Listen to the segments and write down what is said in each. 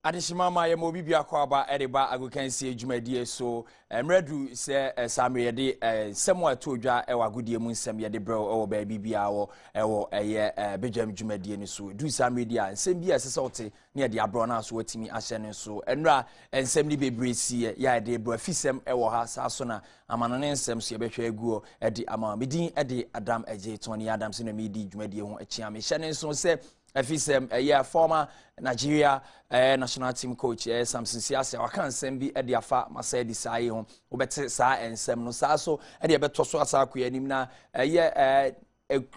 Adishimama ye mo bibia kwaba edeba agokansi adwumadie so mredu se samre de semo atodwa e wagudie mu nsem ye de bro e wo ba bibia wo e wo eye Badwam dwumadie ni so du samre dia nsem bia sese wote ne de abro na so watimi ahye ne so enra nsem ni bebresi ya de bro afisem e wo ha sa so na amanone nsem so ye behwe aguo e de ama medin e de Adam eje Tony Adam se na me di dwumadie ho achia me hye ne so se afisem former Nigeria national team coach Samson Siasia wakan nsem bi de afa Masedi sai ho obete saa ensem no saa so de beto so asa akoyanim na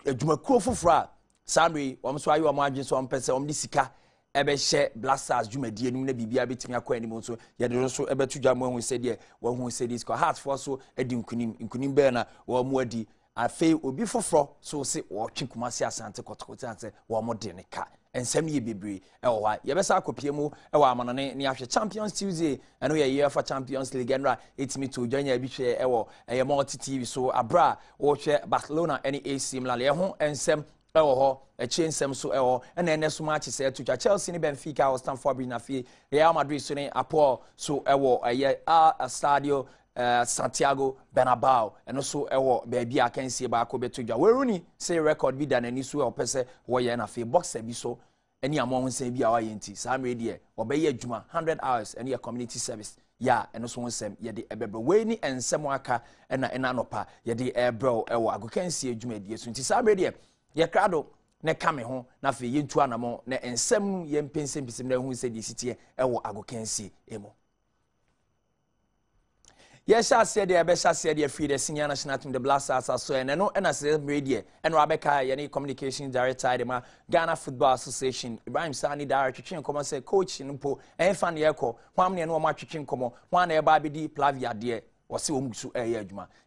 adwumakuo foforo Samri wo so ayi wo adwen so mpese di sika ebe hye Blasters dwumadie nim na bibia betimi akoyanim so ye de so ebetu dwamo hu se de wo hu se dis ko heart for so edi nkunim be na wo mu adi afi obi foforo so se wo twikumase asante kotokote ante wo mo de ne ka ensem ye bebre wo ha ye besa akopie mu wo amanone ne ahwe Champions Tuesday eno ye UEFA Champions League enra etimi to jonya bi hwe wo ye multi TV so abra wo hwe Barcelona any AC Milan ye ho ensem wo ho ensem so wo ena eneso match se to Chelsea ni Benfica or Stamford Bridge na fi Real Madrid so ne Apo so wo ye Stadio Santiago Bernabeu and so ewo baby akansie ba ko betodwa weruni say record bi da nani so opese wo ye na fe boxer bi so eni amon nsem bi a wa yenti sam radio obeye adwuma 100 hours eni community service ya eno so nsem ye de ebebe we ni ensem aka ena nopa ye de ebro ewo agokansie adwuma die so nti sam radio ye krado ne kame ho na fe ye ntu anamo na ensem ye mpensem bisim na hu se di sitie ewo agokansie emo. Yes, I said there, best I said there, free the senior national team, the Blasters, so and no, and I said, media, and Rebecca, any communications director, the Ghana Football Association, Ibrahim Sani, director, come and say, coach, and po, and fan the echo, one and one match, come on, one air Baby D, Plavia, dear, or see Umusu,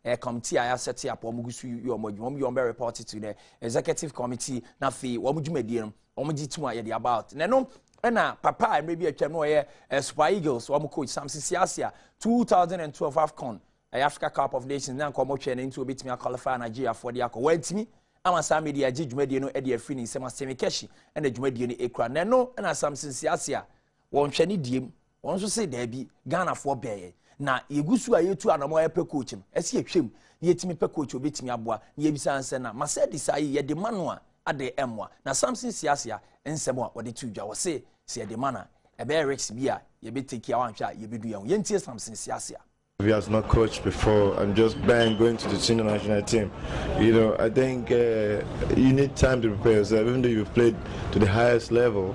a committee, I set up Omugusu, your mom, you are reported to the executive committee, Nafi, what would you make them, Omuji about, and no. Ena papa maybe a chemo Super Eagles or coach Samson Siasia 2012 AFCON Africa Cup of Nations na komo twa into a bit me qualify Nigeria for the akọ wantimi ama sa media dwumadie no e de afri ni sema semikeshi ena dwumadie no ekura na no ena Samson Siasia won hwe ni diem won so se da bi Ghana for beye na yegusu ayetu anamo e pe coach no ese etwem yetimi pe coach obetimi aboa na yebisa anse na Masedi sai ye de manoa ade emwa na Samson Siasia ensemo wode tudwa wo se se de mana e be Rex bia ye be take ya wan hwa ye be du yan yentie Samson Siasia. He has not coached before and just bang going to the senior national team. You know, I think you need time to prepare yourself. Even though you've played to the highest level,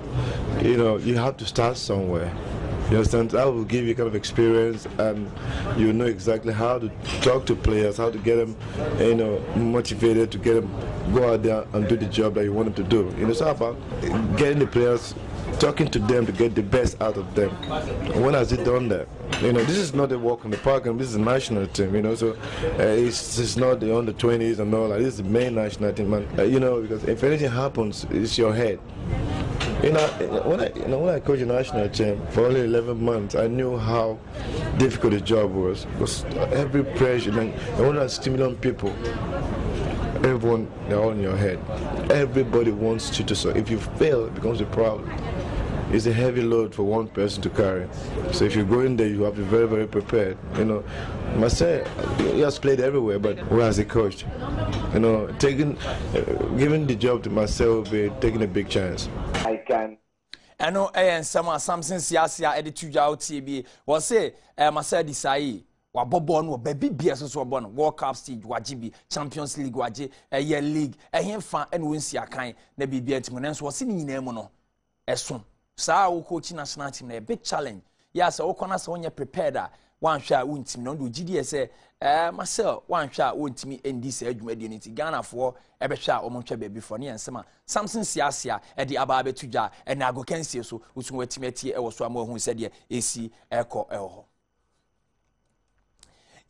you know, you have to start somewhere. You understand? That will give you kind of experience, and you know exactly how to talk to players, how to get them, you know, motivated to get them go out there and do the job that you want them to do. You know, it's about getting the players, talking to them to get the best out of them. When has he done that? You know, this is not a walk in the park, and this is a national team. You know, so it's not the under 20s and all that. This is the main national team, man. You know, because if anything happens, it's your head. You know, when I coached the national team for only 11 months, I knew how difficult the job was. Because every pressure, and 160 million people, everyone, they're all in your head. Everybody wants you to so. If you fail, it becomes a problem. It's a heavy load for one person to carry. So if you go in there, you have to be very, very prepared. You know, Marcel, he has played everywhere, but where has he coached? You know, giving the job to Marcel will be taking a big chance. I can. I know, and someone Samson Siasia edited out TB was say, Marcel Desai. Wa bobon wo baby bia so bon World Cup stage wajibi Champions League waje year league ehemfa ene wonsi akan na bibia timo nenso wo se ni nyina mu no eso saa wo coach national team na a big challenge ya se wo kona se wonye prepared a wan hwa wontim no do gidi se Marcel wan hwa wontimi endi se adwumadi ni ti Ghana for ebe hwa o monhwa baby for ne ensema Samson Siasia e di aba betuja e na agokansie so usun watimi atie e wo so amahu se de esi eko eho.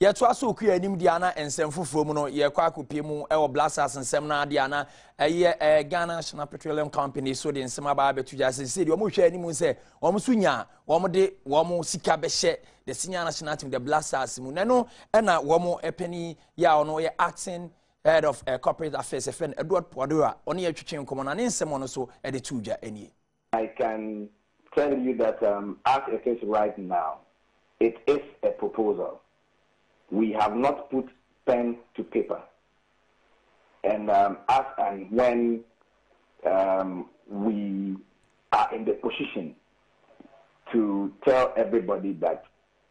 Ye to aso ku anim dia na ensem foforo mu no ye kwa akopie mu e wo Blasters ensem na dia na ye Ghana National Petroleum Company so de ensem aba betuja se de o mo hwa anim se o mo sunya o mo de o mo sika be hye the senior national team the Blasters mu na no e na wo mo epani ya ono ye acting head of corporate affairs a friend Edward Podora oni ye twetwe nkomo na ensem no so e de tuja anie. I can tell you that as it is right now, it is a proposal. We have not put pen to paper. And as and when we are in the position to tell everybody that,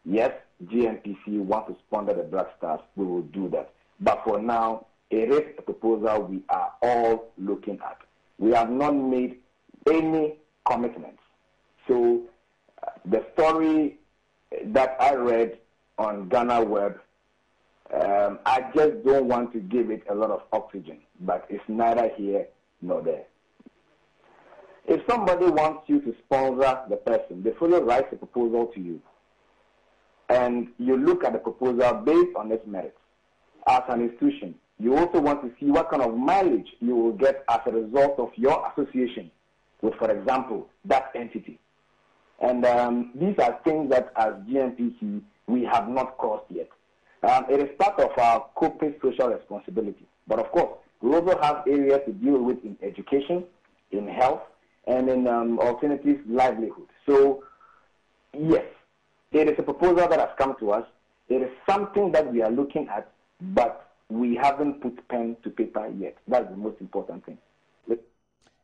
yes, GNPC wants to sponsor the Black Stars, we will do that. But for now, it is a proposal we are all looking at. We have not made any commitments. So the story that I read on Ghana Web, I just don't want to give it a lot of oxygen, but it's neither here nor there. If somebody wants you to sponsor the person, the fellow writes a proposal to you, and you look at the proposal based on its merits. As an institution, you also want to see what kind of mileage you will get as a result of your association with, for example, that entity. And these are things that as GNPC we have not crossed yet. It is part of our corporate social responsibility. But of course, we also have areas to deal with in education, in health, and in alternative livelihood. So, yes, it is a proposal that has come to us. It is something that we are looking at, but we haven't put pen to paper yet. That's the most important thing.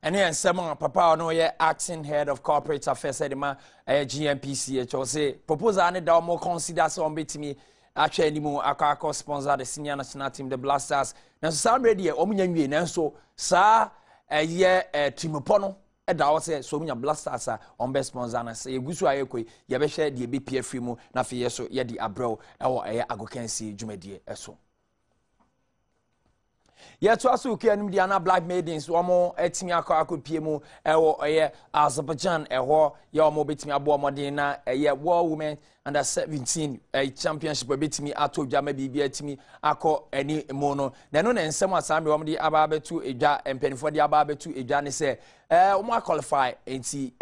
And here, someone, Papa, no, yeah, acting head of corporate affairs, GNPC, say proposal and that more consider some bit me. Actually, anymore, I sponsor the senior national team, the Blasters. Now, some ready, Omunyan, and so, sir, a year, Timopono, a dawse, so many Blasters on best sponsor, and say, Gusu Ayoko, Yabesha, the BPF Frimo, Nafieso, Yadi Abro, or Agokensi, Jumedi, eso. Yet to us who can be an black maidens, one more etimi akọ piemu ewo Azerbaijan eho ya mo betimi abo modena war women under 17 championship betimi ato dwa ma bibia etimi akọ eni mono na no na nsem asambe wo de aba betu edwa empenifo de aba betu edwa ne se wo qualify enti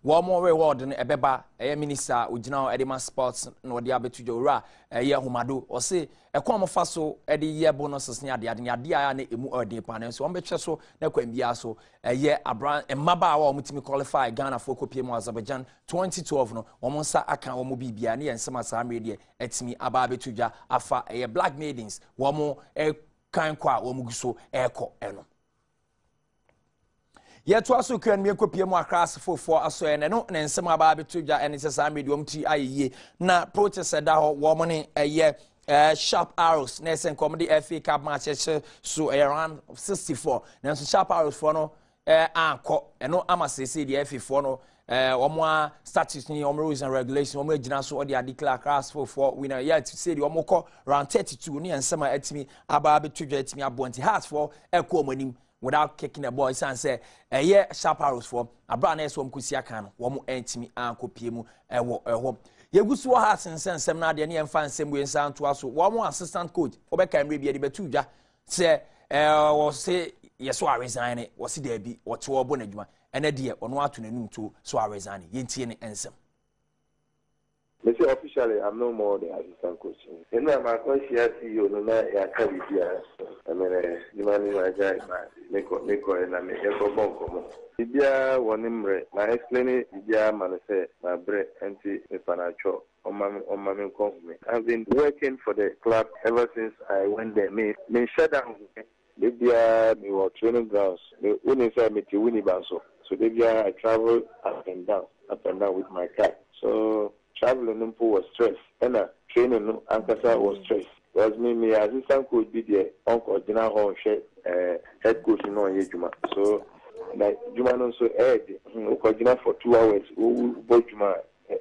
wo mo reward no ebeba minister ogina edema sports no de abetu jora homado o se ekwa fa so ede ye bonuses ne ade ya na emu ode panel so ombetwe so na kwa bia so abran mmaba wa omutimi qualify Ghana for kopie mu Azerbaijan 2012 no omonsa aka omo bibia ne yensema samre de etimi aba betudwa afa black maidens womo kan kwa womo guso eko eno yeto aso kran me kopie mu akras fofo aso ene no ne nsema aba betudwa ene sesa medium ti ayeye na protest da ho womo ne Sharp Arrows nesen comedy FA Cup match so around 64 na so Sharp Arrows for no anko eno amasese the FA for no omo status ni omo rules and regulations omo agina so odi declare class for winner yet to say the omo ko round 32 ni ensema atimi aba betudwa atimi abonti heart for eko omanim without kicking the ball say Sharp Arrows for abra na eso omkusi aka no omo antimi anko piemu ewo Yegusu ha sensem na de ne yemfa nsem we nsan to aso wo mo assistant coach obeka mre bia de betudwa se wo se yeso a resign wo se da bi wo te wo bo na dwuma ene de ono ato nanum to so a resign yentie ne ensem. Let's say officially, I'm no more the assistant coach. And now my coach here, CEO, no na ya kabibia. I mean, the man is my guy, Meko, and I make a bonko. Ibia wanimre, my explaining Ibia manase, my bread, anti financial on my company. I've been working for the club ever since I went there. Me shut down. Ibia, me were training grounds. Me only say me to Winnibanso. So Ibia, I travel up and down with my car. So traveling was stress, and training Ankasa was stress. Was me assistant coach be the uncle Dina Hall head coach no Yejuma. So like Juma no so Juma for 2 hours, boy Juma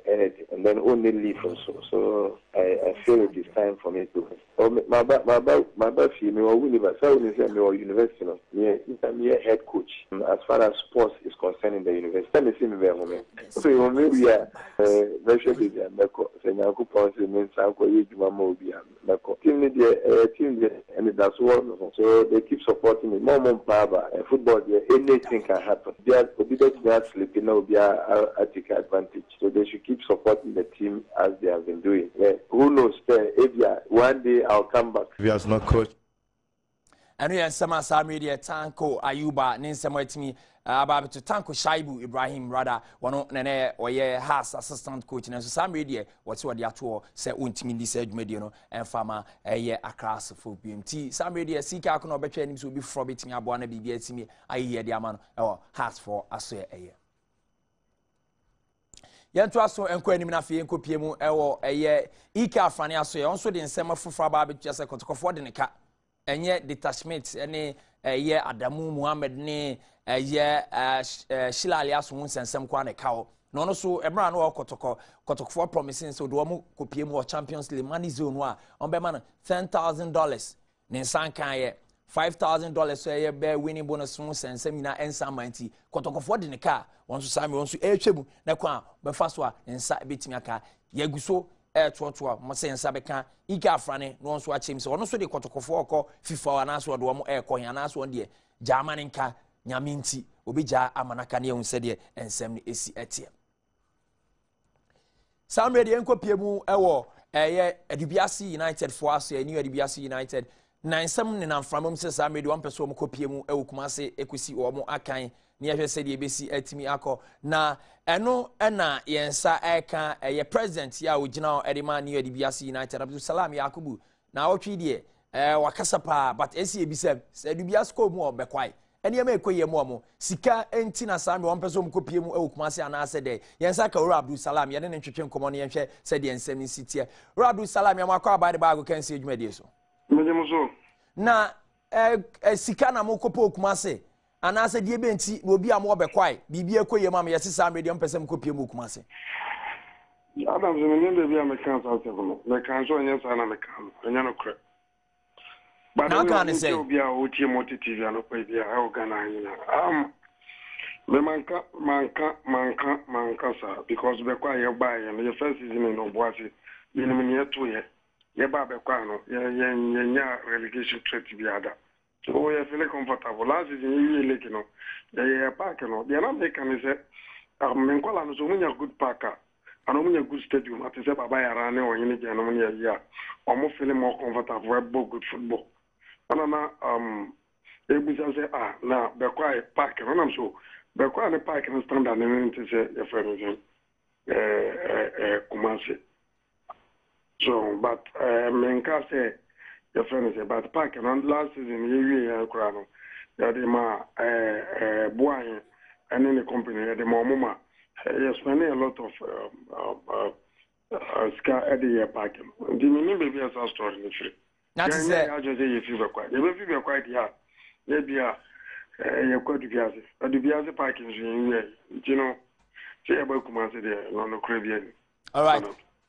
and then only leave also. So I feel it is time for me to. My fee me or university no. I'm head coach as far as sports is concerned in the university. Let me see me very moment. So you maybe very sure be there. Say nyanku ponse means anko yejuma mo bi am. Team and that's one. So they keep supporting me. More baba football there anything can happen. They are obedient sleeping now be a take advantage. So they should keep supporting the team as they have been doing. Who knows if one day I'll come back. If he has not coached. eno ye nsema sa media Tanko Ayuba ne nsema atimi aba to Tanko Shaibu Ibrahim rather wono nene oye has assistant coach ne so sa media woti wode ato se ontimi ndi se adwumadi no enfama eye across for BMT sa media sika akono obetwa anim so obi fro betimi abo na bibia atimi ayi de ama no has for aso eye yanto aso enko anim na fe enko piemu ewo eye ika afane aso ye onso de nsema foforo ba betua se kotokofo de ne ka enye detachment ene eye Adamu Muhammad ne eye Shilali aso hun sensem kwa ne kawo no no so ebra no kotokofo promising so do mo kopiemu o Champions League money zone wa on be man $10,000 ne nsankan ye $5,000 so ye be winning bonus hun sensem na ensamanti kotokofo de ne ka wonso sami wonso etwemu na kwa be fa so a nsa betimi aka yaguso totoa mo se nsa beka ika afrane no wonso achim se wono so de kotokofo okọ FIFA na so de wo ekọ hia na so de Germany nka nyaminti obija amanaka ne ehun se de ensem ne esi etie Samre de enko piemu ewo eye Adubiasi United for us new Adubiasi United na ensem ne namframom se Samre de one person mo kopiemu ewo Kumase ekusi wo mo akan ni ehwe se de ebesi atimi akọ na eno na yensa eka ye president ya ogina edema ni Adubiasi United Abdul Salam Yakubu na wotwi de wakasa pa but esi ebisem se Adubiasi ko mu obekwai ene yema ekoye mu omo sika enti na Samre one person kopie mu ewo Kumase anase de yensa ka Ora Abdul Salam ye ne ntwetwe nkomo ne yenhwe se de ensem ni sitie Ora Abdul Salam ya makwa ba de baago kan se adwuma de so mejemuso na sika na mo kopo Kumase anase die benti no obi am obekwai bibia ekoye mu am yesi Samre de mpesem kopie mu Kumase Adam ze menende bia mekansa asefo me kanso nya sa na mekan nya no kra but na kan say bia o tie motive ya no pa bia ha ogana nyina me manka sa because be kwa ye ba ye the first season no boase ye no me to ye ba be kwa no ye nya relegation threat bia da so ye feel comfortable last season ye leke no ye park no bia na me kan say me nkwala no so munya good parker and munya good stadium at say baba ya rane o yin je no munya ya o mo feel more comfortable we good football anana ebusa say na be kwa park no nam so be kwa ne park no standard ne nti say your friend Kumase so but me nka say your friend say but park no last season ye ya kura no ya de ma buan and in the company ya de ma you're spending a lot of ska at the year park. The meaning baby as a story in the free. Not to say, I just say you feel quite. You will feel quite here. Maybe you're quite to be as a Dubiasi parking, you know, say about Kumase there, no Caribbean. All right.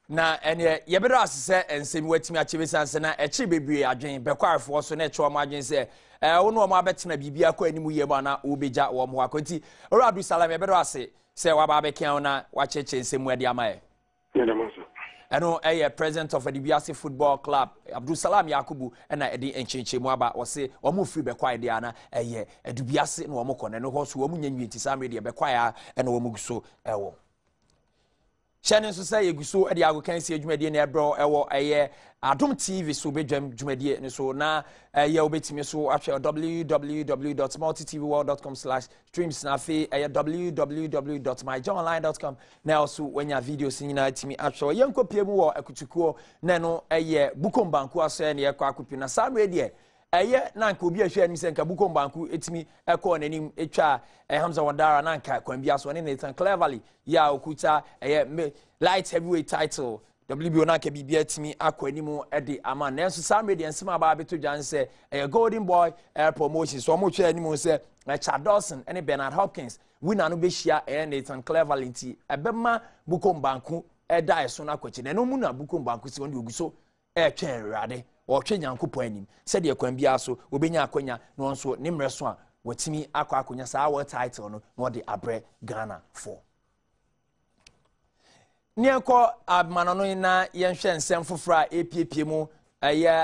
Na ene ye bedo asese ensem watimi achibe sanse na echi bebre adwen bekwafo so na echo adwen se wono o ma betena bibia kwa animu ye ba na obeja wo mo akwati Ora Abdul Salam ye bedo ase se wa ba bekan na wa cheche ensem wadi amaye eno president of Adubiasi Football Club Abdul Salam Yakubu na edi enchenche mu aba wo se wo mo free bekwai de ana Adubiasi na wo mo kone no ho so wo mo nyanwi ti Samre de bekwai a na wo mo guso ewo Shannon so say yeguso e de ago kan si adwumade na ebro ewo Adom TV so bedwam dwumade ne so na obetimi so ahwe www.multitvworld.com/streams na fe www.myjohnonline.com na also wenya videos nyina timi ahwe yenkopie mu wo akutukuo na no Bukom Banku aso ne yakọ akopi na Samre de na nka obi ahwe anim se nka Bukom Banku etimi ekọ nanim etwa Hamza Wandara na nka kwambia so ne Nathan Cleverly ya okuta light heavyweight title WBO na ka bibia etimi akọ anim ede ama na so Samre de nsema ba beto dwan se Golden Boy promotion so mo hwe anim se Chad Dawson and Bernard Hopkins winner no be share Nathan Cleverly ti ebema Bukom Banku die so na kwachi na no mu na Bukom Banku si won oguso twen rade o twen Nyankopon anim se de kwan bia so obenya akonya no nso ne mreso a watimi akọ akonya sa world title no no de abre Ghana for Nieko abmanano na yenhwe nsem foforo a epiepie mu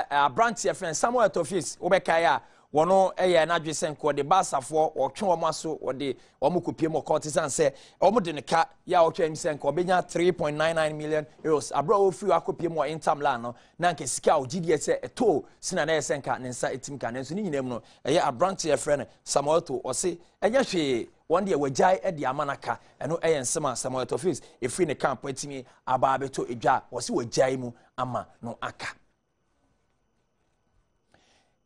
abrantie friend Samuel Tofis obekaya wono eye na dwe senko de basafo wo twe wo aso wo de wo kopie mo courtesan se wo de ne ka ya wo twe ni senko obenya 3.99 million euros abra wo free akopie mo Inter Milan no na nke sika o gidi ese eto sina na senka ne nsa etim ka ne so ni nyinam no eye abrant ye frɛ ne Samuel to o se enye hwe one day wajai e di amanaka eno eye nsema Samuel to fix e free ne camp etimi aba abeto edwa o se wajai mu ama no aka.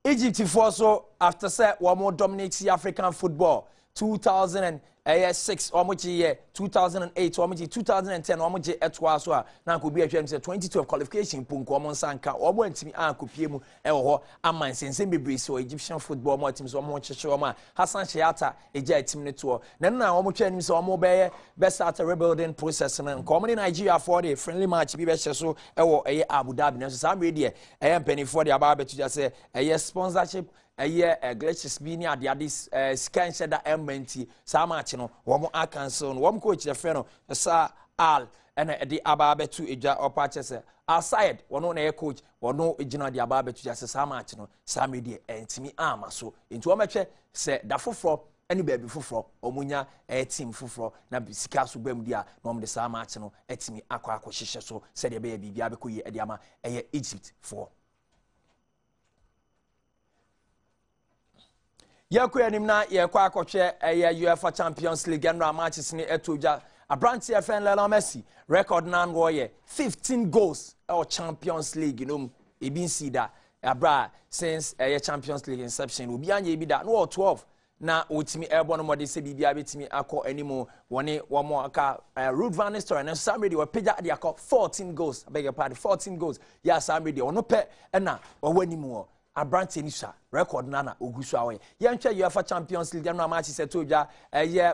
Egypt for so after say one more dominates the African football 2006 almost year 2008 almost 2010 almost etwa so na ko bi ahwem say 2012 qualification punko mo sanka obo antimi akopie mu e ho ama nsense bebre so Egyptian football mo team so mo chechero ma Hassan Shayata eja team ne to na na omo twa nim so omo be start a rebuilding process na ko mo Nigeria for the friendly match bi be hye so e wo Abu Dhabi na so sam ready e mpani for the aba betu ja say sponsorship glitches be near the scan shedder MNT Samachi no woman I cancel one coach the friend Sir Al and the Ababe to Ija or patches aside one on coach or no original the Ababe to just Samachi no Sammy de and Timmy Arma so into a match say that for any baby for Omunya a team for na Sikasu Bemdia nom the Samachi no etimi aqua shisha so said the baby Biabeku Ediama Egypt for. Yakwe nimna ye kwa akotwe UEFA Champions League and matches ni etoja abranti FN Lionel Messi record nan go 15 goals or Champions League you know e bin see that abra since Champions League inception obi anya bi that no 12 na otimi ebo no mode se bibia betimi akọ animo woni womo aka Ruud van Nistelrooy and somebody we page the akọ 14 goals I beg your pardon 14 goals yeah somebody ono pe na wanimo abranti ni sha record nana ogusu awe yenhwe UEFA Champions League no match setoja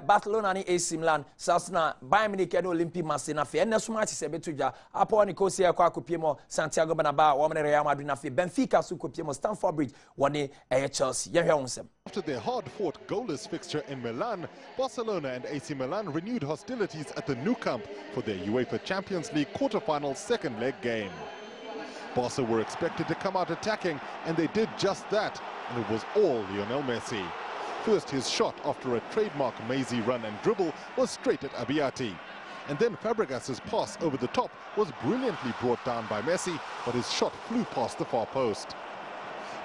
Barcelona ni AC Milan Sasna Bayern Munich and Olympic Marseille na fe eneso match se betoja Apo Nicosia kwa kopiemo Santiago Bernabeu wo mene Real Madrid na fe Benfica su kopiemo Stamford Bridge woni Chelsea yenhwe wonsem. After their hard-fought goalless fixture in Milan, Barcelona and AC Milan renewed hostilities at the Nou Camp for their UEFA Champions League quarter-final second leg game. Barca were expected to come out attacking, and they did just that, and it was all Lionel Messi. First, his shot after a trademark mazy run and dribble was straight at Abiati. And then Fabregas's pass over the top was brilliantly brought down by Messi, but his shot flew past the far post.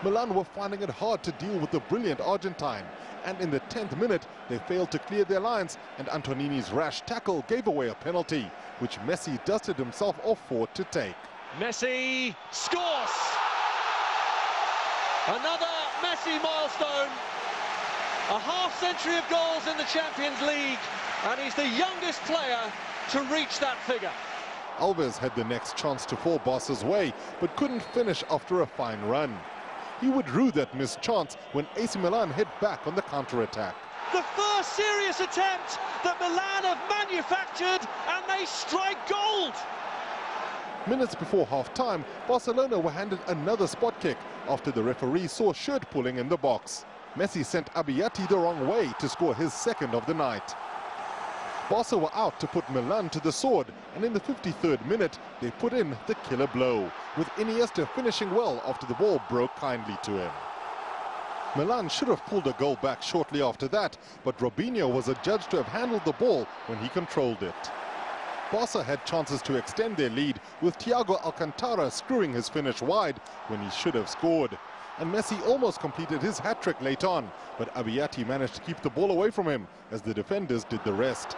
Milan were finding it hard to deal with the brilliant Argentine, and in the 10th minute, they failed to clear their lines, and Antonini's rash tackle gave away a penalty, which Messi dusted himself off for to take. Messi scores! Another Messi milestone. A half-century of goals in the Champions League, and he's the youngest player to reach that figure. Alves had the next chance to fall Barca's way, but couldn't finish after a fine run. He withdrew that missed chance when AC Milan hit back on the counter-attack. The first serious attempt that Milan have manufactured, and they strike gold! Minutes before half-time, Barcelona were handed another spot kick after the referee saw shirt pulling in the box. Messi sent Abiati the wrong way to score his second of the night. Barca were out to put Milan to the sword, and in the 53rd minute, they put in the killer blow, with Iniesta finishing well after the ball broke kindly to him. Milan should have pulled a goal back shortly after that, but Robinho was adjudged to have handled the ball when he controlled it. Barca had chances to extend their lead, with Thiago Alcantara screwing his finish wide when he should have scored. And Messi almost completed his hat-trick late on, but Abiati managed to keep the ball away from him as the defenders did the rest.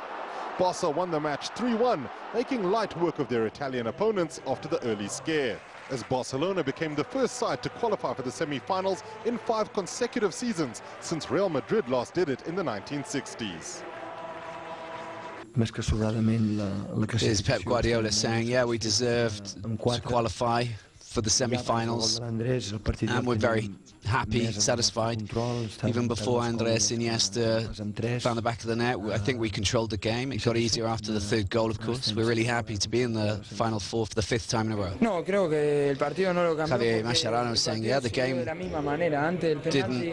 Barca won the match 3-1, making light work of their Italian opponents after the early scare, as Barcelona became the first side to qualify for the semi-finals in 5 consecutive seasons since Real Madrid last did it in the 1960s. Here's Pep Guardiola saying, yeah, we deserved to qualify for the semi-finals, and we're very happy, satisfied. Even before Andres Iniesta found the back of the net, I think we controlled the game. It got easier after the third goal, of course. We're really happy to be in the Final Four for the 5th time in a row. Javier Mascherano was saying, yeah, the game didn't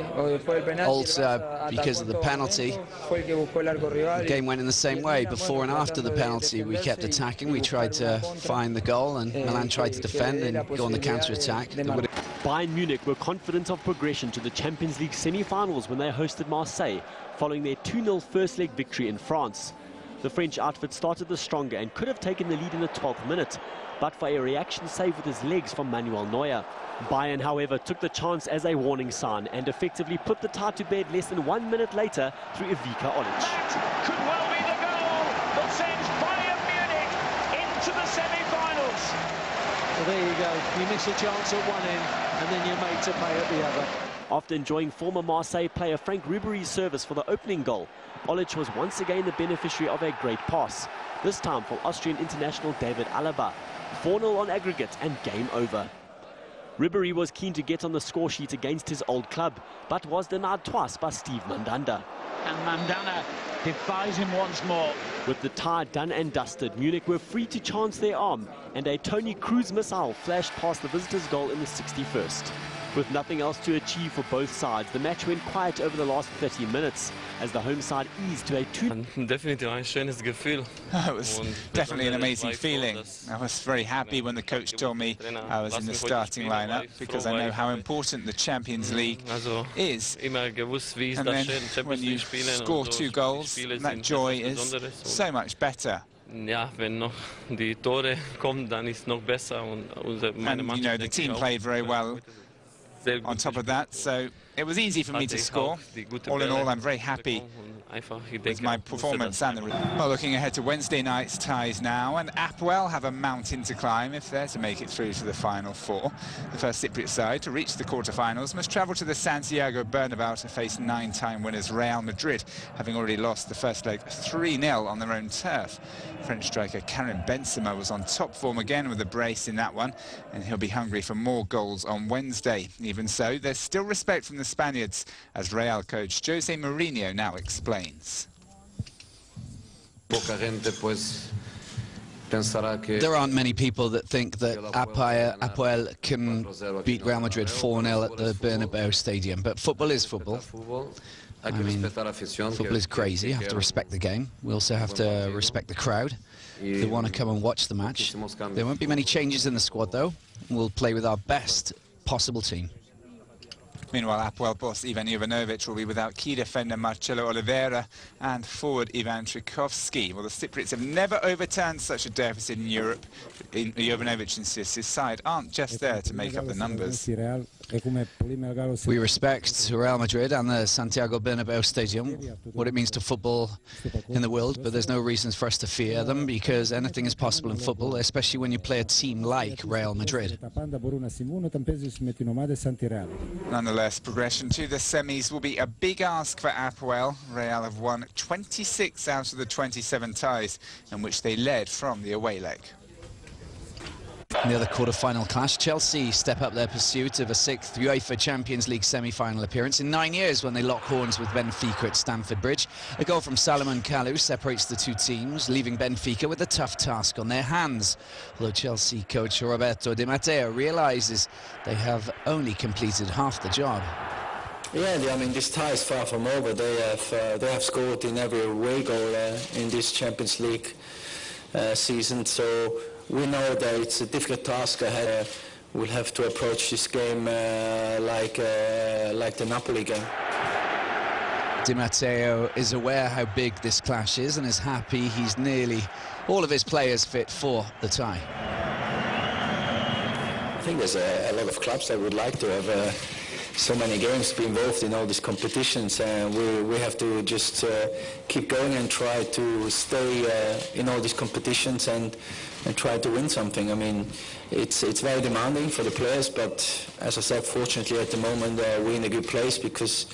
alter because of the penalty. The game went in the same way. Before and after the penalty, we kept attacking. We tried to find the goal, and Milan tried to defend and go on the counter-attack. Bayern Munich were confident of progression to the Champions League semi-finals when they hosted Marseille, following their 2-0 first leg victory in France. The French outfit started the stronger and could have taken the lead in the 12th minute, but for a reaction save with his legs from Manuel Neuer. Bayern, however, took the chance as a warning sign and effectively put the tie to bed less than 1 minute later through Ivica Olic. That could well be the goal that sends Bayern Munich into the semi-finals. Well, there you go. You miss a chance at one end, and then you're made to pay at the other. After enjoying former Marseille player Frank Ribéry's service for the opening goal, Olic was once again the beneficiary of a great pass, this time from Austrian international David Alaba. 4-0 on aggregate and game over. Ribéry was keen to get on the score sheet against his old club, but was denied twice by Steve Mandanda. And Mandanda defies him once more. With the tie done and dusted, Munich were free to chance their arm, and a Toni Kroos missile flashed past the visitors' goal in the 61st. With nothing else to achieve for both sides, the match went quiet over the last 30 minutes as the home side eased to a 2-0. Definitely ein schönes Gefühl. It was definitely an amazing feeling. I was very happy when the coach told me I was in the starting lineup, because I know how important the Champions League is. And then when you score 2 goals, that joy is so much better. Ja, wenn noch die Tore kommen, dann ist noch besser. Und meine Mannschaft, you know, the team played very well on top of that, so it was easy for me to score. All in all, I'm very happy with my performance and the well, looking ahead to Wednesday night's ties now, and Apoel have a mountain to climb if they're to make it through to the final 4. The first Cypriot side to reach the quarter-finals must travel to the Santiago Bernabeu to face 9-time winners Real Madrid, having already lost the first leg 3-0 on their own turf. French striker Karim Benzema was on top form again with a brace in that one, and he'll be hungry for more goals on Wednesday. Even so, there's still respect from the Spaniards, as Real coach Jose Mourinho now explains. There aren't many people that think that Apoel can beat Real Madrid 4-0 at the Bernabeu Stadium, but football is football. I mean, football is crazy. You have to respect the game. We also have to respect the crowd. They want to come and watch the match. There won't be many changes in the squad, though. We'll play with our best possible team. Meanwhile, Apoel boss Ivan Jovanovic will be without key defender Marcelo Oliveira and forward Ivan Trikovski. Well, the Cypriots have never overturned such a deficit in Europe. Jovanovic insists his side aren't just there to make up the numbers. We respect Real Madrid and the Santiago Bernabeu Stadium, what it means to football in the world, but there's no reasons for us to fear them, because anything is possible in football, especially when you play a team like Real Madrid. Nonetheless, progression to the semis will be a big ask for Apoel. Real have won 26 out of the 27 ties in which they led from the away leg. In the other quarter-final clash, Chelsea step up their pursuit of a 6th UEFA Champions League semi-final appearance in 9 years when they lock horns with Benfica at Stamford Bridge. A goal from Salomon Kalou separates the two teams, leaving Benfica with a tough task on their hands. Although Chelsea coach Roberto Di Matteo realises they have only completed half the job. Yeah, I mean, this tie is far from over. They have scored in every away goal in this Champions League season, so we know that it's a difficult task ahead. We'll have to approach this game like the Napoli game. Di Matteo is aware how big this clash is and is happy he's nearly all of his players fit for the tie. I think there's a lot of clubs that would like to have so many games to be involved in all these competitions, and we have to just keep going and try to stay in all these competitions and try to win something. I mean, it's very demanding for the players, but as I said, fortunately at the moment we're in a good place because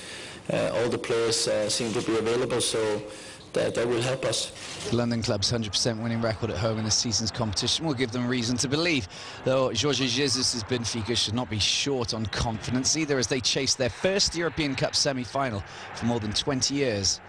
all the players seem to be available, so that will help us. The London club's 100% winning record at home in this season's competition will give them reason to believe, though Jorge Jesus' Benfica should not be short on confidence either, as they chase their first European Cup semi-final for more than 20 years.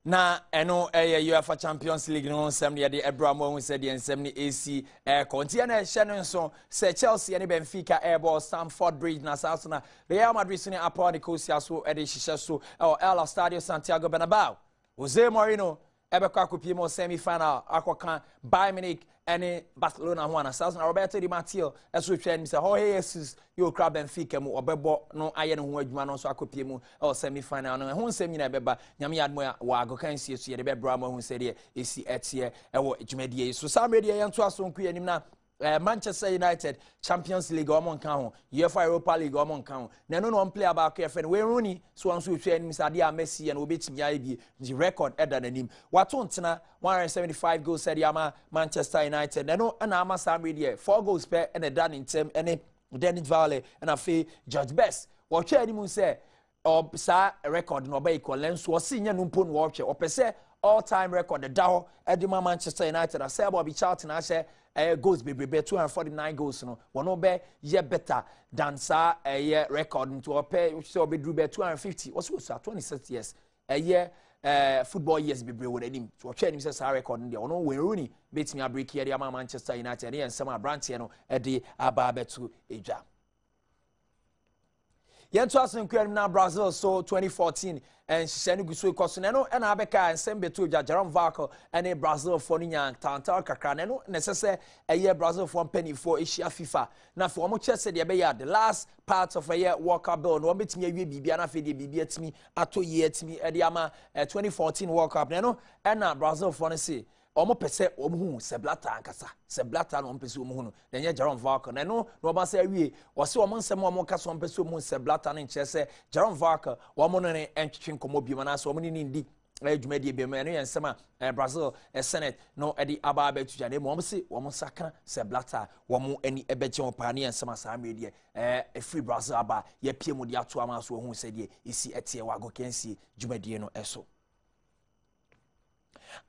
Na eno UEFA Champions League no nsem de Badwam won said the nsem ni AC kontia na ehye no nso se Chelsea ne Benfica ball Stamford Bridge na South na Real Madrid sene Apol de Cosia so de hihye so El Estadio Santiago Bernabeu. Jose Mourinho ebekwa akopie semi final akoka Bayern Munich ene Barcelona ho ana Sasa Roberto Di Matteo eso hwe ni say Jorge Jesus yo kra Benfica mu obebo no aye ne ho adwuma no so akopie mu semi final no ho nsem nyina beba nyame yadmo wa agokan sie so ye de bebra ma ho se de esi etie ewo adwumadie so Sam Radio ye nto aso nku yanim na Manchester United Champions League omon kan ho UEFA Europa League omon kan ho na no no play about your friend we Rooney so anso hwe anim say dia Messi and obetimi aye bi the record eda nanim wato ntena 175 goals said yama Manchester United na no na ama Sam Radio 4 goals per and done in term and Dennis Valley and afi George Best wo hwe anim say sa record no ba equal lenso o si nya no mpo no wo hwe o pese all-time record the daho edima Manchester United I say about Charlton I say goals be 249 goals no one be ye better than sa record into pay so be drew be 250 also 26 years a year football years be with him to try him say record there ono when Rooney beat me a break here the Manchester United and some branch here no e dey aba betu eja Yentu asenkwem na Brazil so 2014 and shenu guso ikoso no na abeka ensembe to Jaron Varco and Brazil for nya tantal kakra no necessary a year Brazil for penny for Asia FIFA na for mo chese de be ya the last part of a year World Cup bill no betimi awie bibia na fe de bibia timi ato ye timi e de ama 2014 World Cup no na Brazil for no say omo pese omo hu seblata ankasa seblata no pese omo hu no denye Jaron Varco na no ba se awie wo se omo nsem omo ka so pese omo seblata no nche se Jaron Varco omo no ne entwetwe nkomo bi mana so omo ni ndi adwumadi be me no yensema Brazil Senate no edi aba betu ja ne mo se omo saka seblata omo ani ebeche opa ne yensema sa amedie free Brazil aba ye pie mu de ato ama so hu se de isi etie wago kensi dwumadi no eso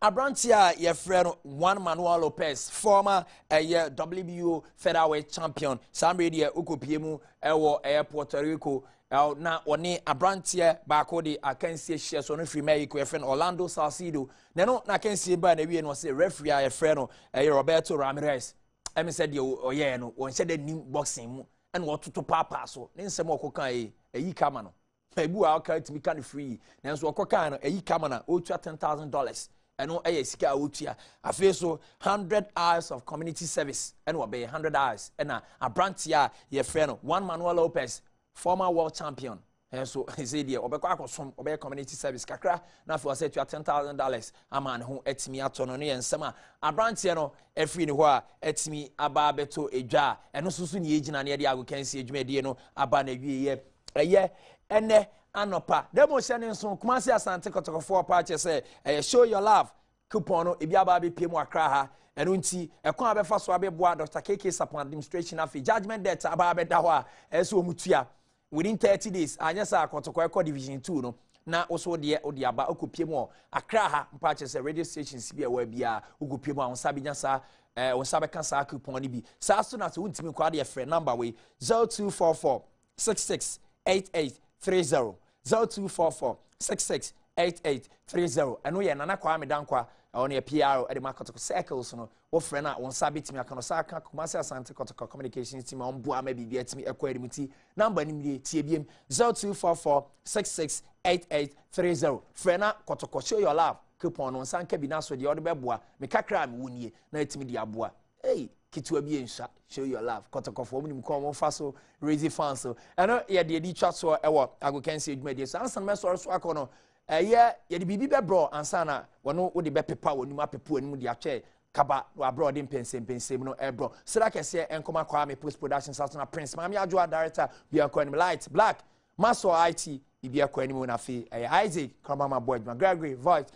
Abrantia ye friend Juan Manuel Lopez former WBO featherweight champion Samredia Ukopiemu ewo Puerto Rico na oni Abrantia baako de akansie hye so no free Mexico ye friend Orlando Salcido no na akansie ba na wie no say referee ye friend no Roberto Ramirez emi said ye oye no won hye de nim boxing mu and wototo papa so ne nsem okokan eyi kama no ebu a aka timi kan free nanso okokan no eyi kama na o tua $10,000 and no sika otua afi so 100 hours of community service and what be 100 hours and a branch ya your friend Juan Manuel Lopez former world champion and so he said there obekwa akosom obey community service kakra na for say $10,000 aman ho etimi atono no yensema a branch no efri ni ho a etimi aba beto edwa eno susu ni ejina na de ago kansi edwumadi no aba na wie ye ene anopa demo shane nso kumasi asante kotokofo pa say show your love coupon no ebi aba be pie mu akra ha eno nti ekon abefa so abeboa Dr. KK Sapon administration afi judgment debt aba abeda ho a eso omutua within 30 days anya sa kotokofo division 2 no na oso de odi aba okopie mu akra ha mpa say radio stations bi e wa bia okopie mu a sabi nya sa onsabe kan sa coupon ni bi sa so na so untimi kwa de friend number we 0244 668830 0244-668830 eno ye nana kwa medankwa on ye PR e de makotoko circles no wo frɛ na won sa betimi aka no sa aka Kumasi Asante Kotoko communications team on boa ma bibia timi ekwa edimti number ni tie biem 0244-668830 frɛ na Kotoko show your love coupon no sanka bi na so de ode beboa me kakra me wonie na etimi di aboa hey kitua bi ensha show your love Kotoko for munim ko mo fa so raise fans so eno ye de di twa so ewo agokansi edwumadi so ansan me so akono ye de bibi bebro ansana wono wo de bepepa wonim apepu anim de atwe kaba wa abroad pensem no ebro sira kese enkoma kwa me post production south na Prince Mami Adwoa director bi akwanim light black maso IT bi akwanim na fe Isaac Kramama boy Gregory voice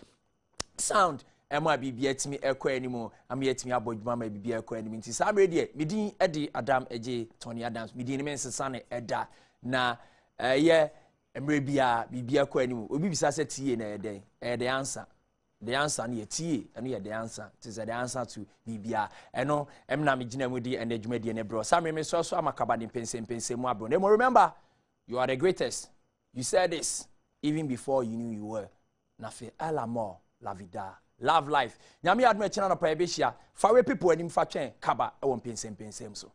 sound ema bibia timi ekwa animu am yetimi abodwuma ma bibia ekwa animu nti sa mredi medin edi Adam eje Tony Adams medin ne mensesa ne eda na ye emrebia bibia ekwa animu obi bisa se tie na eden the answer na tie eno ye the answer it is the answer to bibia eno emna megina mudi and adwumadi ne bro sa me so amakaba de pensem mu abro na remember you are the greatest you said this even before you knew you were na fe alamor la vida love life nyame adme chena no pa ebehia fa we people anim fa twen kaba e won pensem so